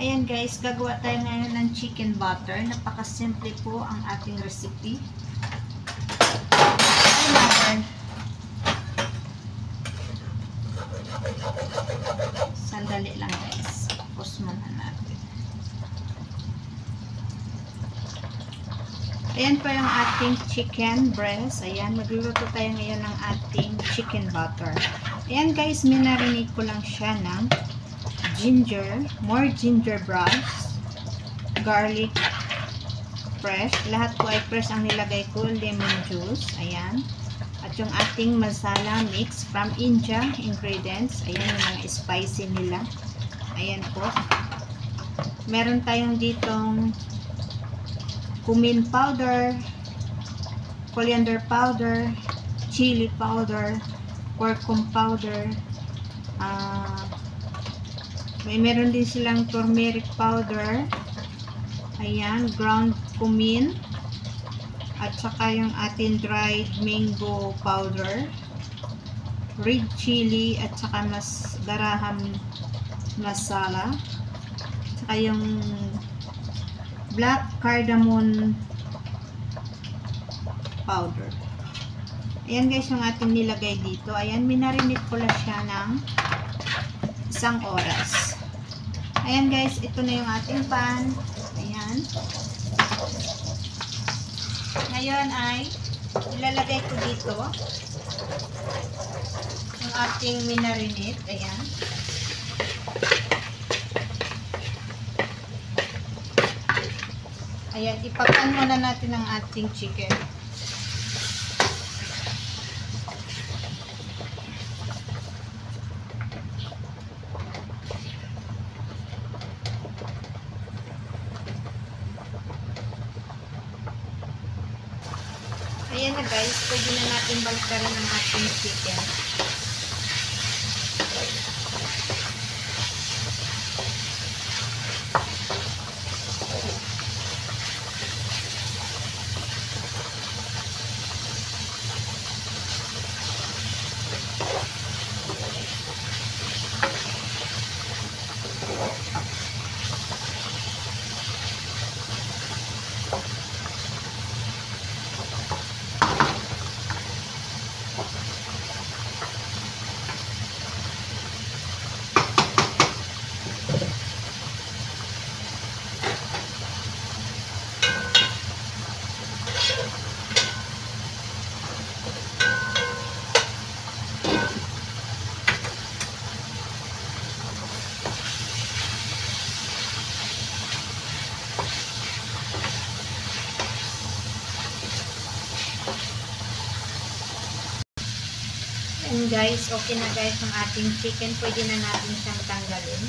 Ayan guys, gagawa tayo ngayon ng chicken butter. Napakasimple po ang ating recipe. Sandali lang guys. Pause muna natin. Ayan po yung ating chicken breast. Ayan, magluluto tayo ngayon ng ating chicken butter. Ayan guys, minarinate ko lang siya ng ginger, more ginger brush, garlic fresh. Lahat po ay fresh ang nilagay ko, lemon juice. Ayan. At yung ating masala mix from India ingredients. Ayan yung mga spicy nila. Ayan po. Meron tayong ditong cumin powder, coriander powder, chili powder, curcum powder, meron din silang turmeric powder, ayan, ground cumin, at saka yung ating dried mango powder, red chili, at saka garam masala, at saka yung black cardamom powder. Ayan guys yung ating nilagay dito. Ayan, minarinate ko lang siya ng 1 oras. Ayan guys, ito na yung ating pan. Ayan. Ngayon ay ilalagay ko dito yung ating minarinate. Ayan. Ayan, ipakan muna natin ang ating chicken. Ayan na guys, pwede na natin baltaran ang ating chicken. And guys, okay na guys ang ating chicken. Pwede na natin siyang tanggalin.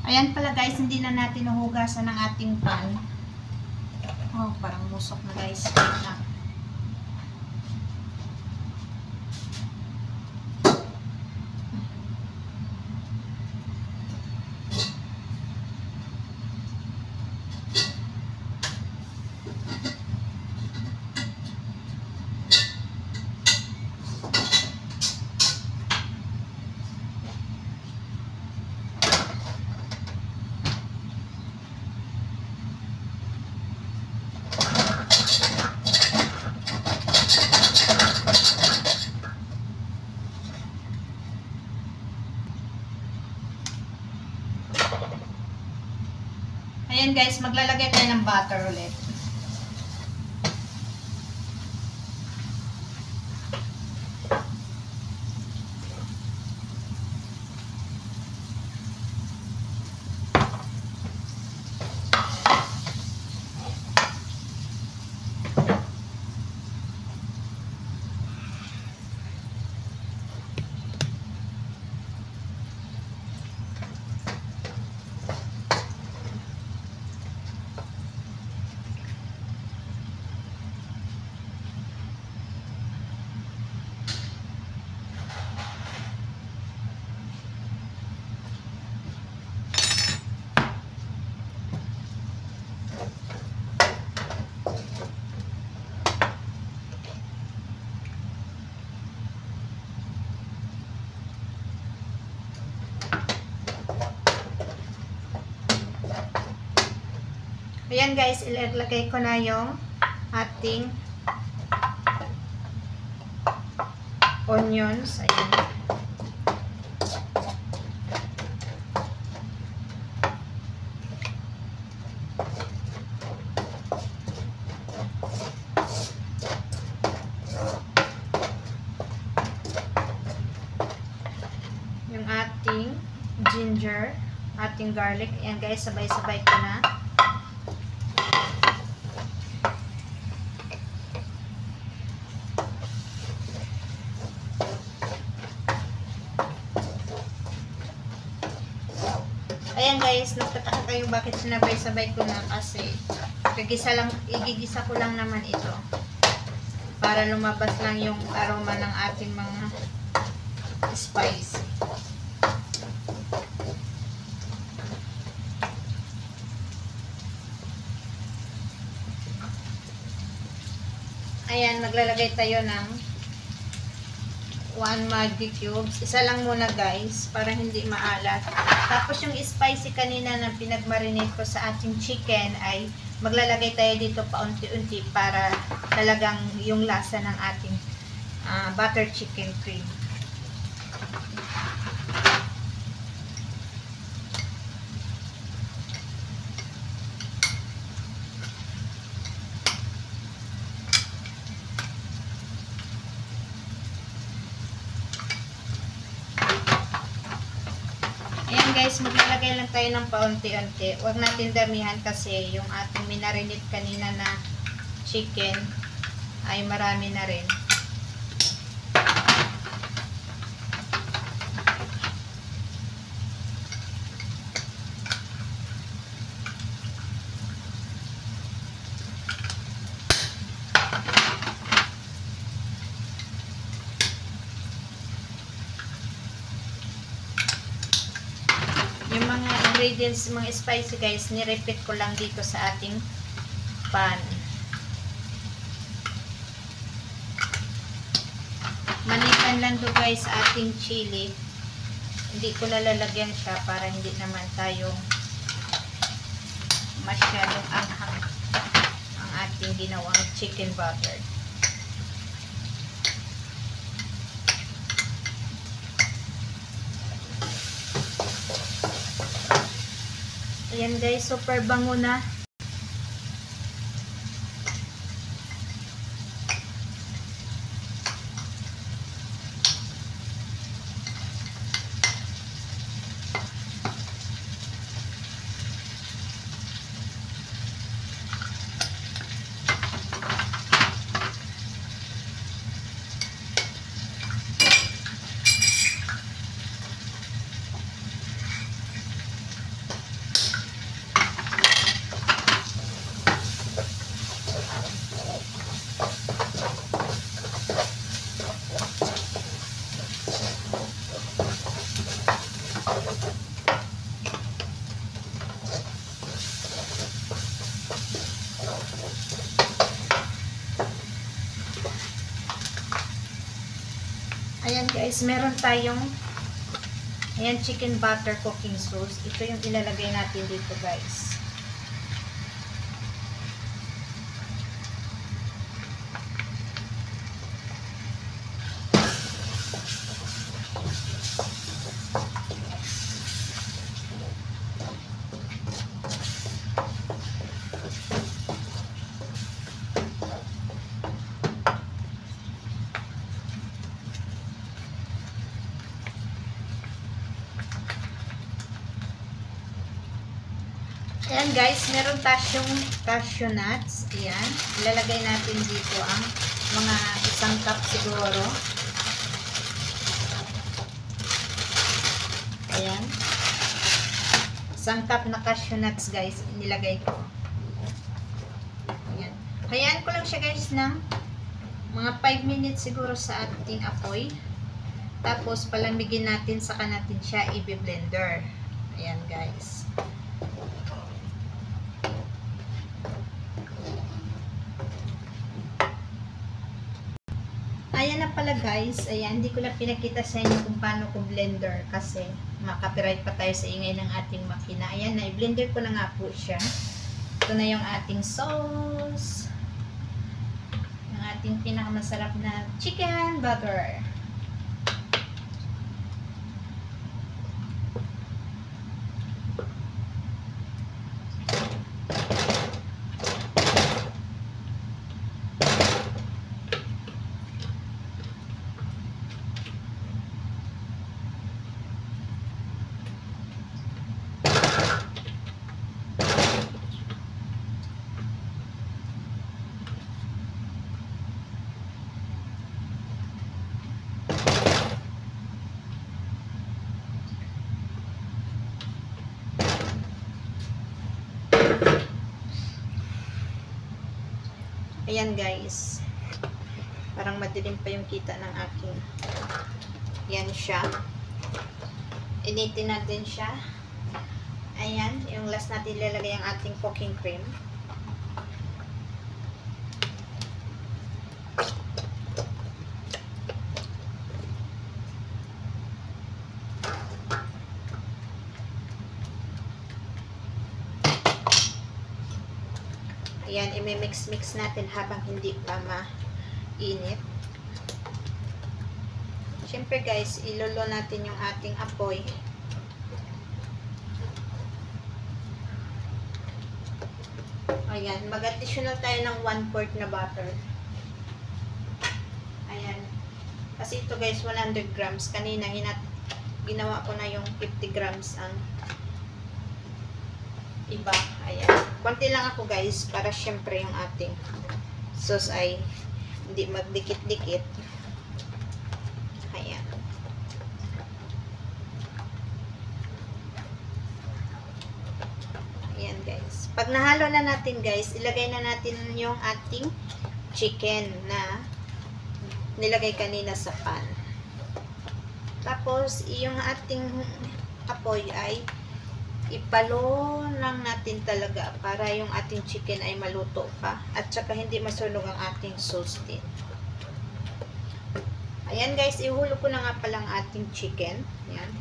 Ayan pala guys, hindi na natin nahugasan ang ating pan. Oh, parang musok na guys. Ayan guys, maglalagay tayo ng butter ulit. Ayan guys, ilalagay ko na yung ating onions. Ayan. Yung ating ginger, ating garlic. Ayan guys, sabay-sabay ko na. Ayan guys, nagtataka kayo bakit sinabay-sabay ko na kasi igigisa ko lang naman ito para lumabas lang yung aroma ng ating mga spice. Ayan, maglalagay tayo ng 1 Maggi cubes. Isa lang muna guys, para hindi maalat. Tapos yung spicy kanina na pinagmarinate ko sa ating chicken ay maglalagay tayo dito paunti-unti para talagang yung lasa ng ating butter chicken cream. Guys, maglalagay lang tayo ng paunti-unti. Huwag natin damihan kasi yung ating minarinate kanina na chicken ay marami na rin. Yung mga ingredients, mga spicy guys, ni-repeat ko lang dito sa ating pan. Manitan lang to guys ating chili. Hindi ko nalalagyan siya para hindi naman tayo masyadong anghang ang ating ginawang chicken butter. Ayan guys, super bango na. Ayan guys, meron tayong ayan, chicken butter cooking sauce. Ito yung ilalagay natin dito guys. Ayan guys, meron tayong cashew nuts. Ayan, ilalagay natin dito ang mga 1 cup siguro. Ayan, 1 cup na cashew nuts guys, nilagay ko. Ayan, hayaan ko lang siya guys ng mga 5 minutes siguro sa ating apoy. Tapos palamigin natin, saka natin siya i-blender. Ayan guys. Ayan na pala guys. Ayan, hindi ko na pinakita sa inyo kung paano ko blender kasi makapiright pa tayo sa ingay ng ating makina. Ayan na, i-blender ko na nga po siya. Ito na yung ating sauce. Yung ating pinakamasarap na chicken butter. Ayan guys, parang madilim pa yung kita ng aking. Yan siya. Initin natin siya. Ayan, yung last natin ilalagay ang ating cooking cream. Ayan, i-mix-mix natin habang hindi pa mainit. Siyempre guys, ilolo natin yung ating apoy. Ayan, mag-additional tayo ng 1/4 na butter. Ayan. Kasi ito guys, 100 grams. Kanina, ginawa ko na yung 50 grams ang iba. Ayan. Konti lang ako guys, para syempre yung ating sauce ay hindi magdikit-dikit. Ayan. Ayan guys. Pag nahalo na natin guys, ilagay na natin yung ating chicken na nilagay kanina sa pan. Tapos, yung ating apoy ay ipalo lang natin talaga para yung ating chicken ay maluto pa at saka hindi masunog ang ating sauce din. Ayan guys, ihulog ko na nga pala ang ating chicken. Ayan.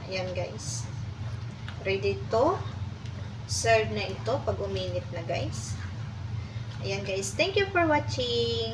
Ayan guys. Ready to serve na ito pag uminit na guys. Ayan guys, thank you for watching.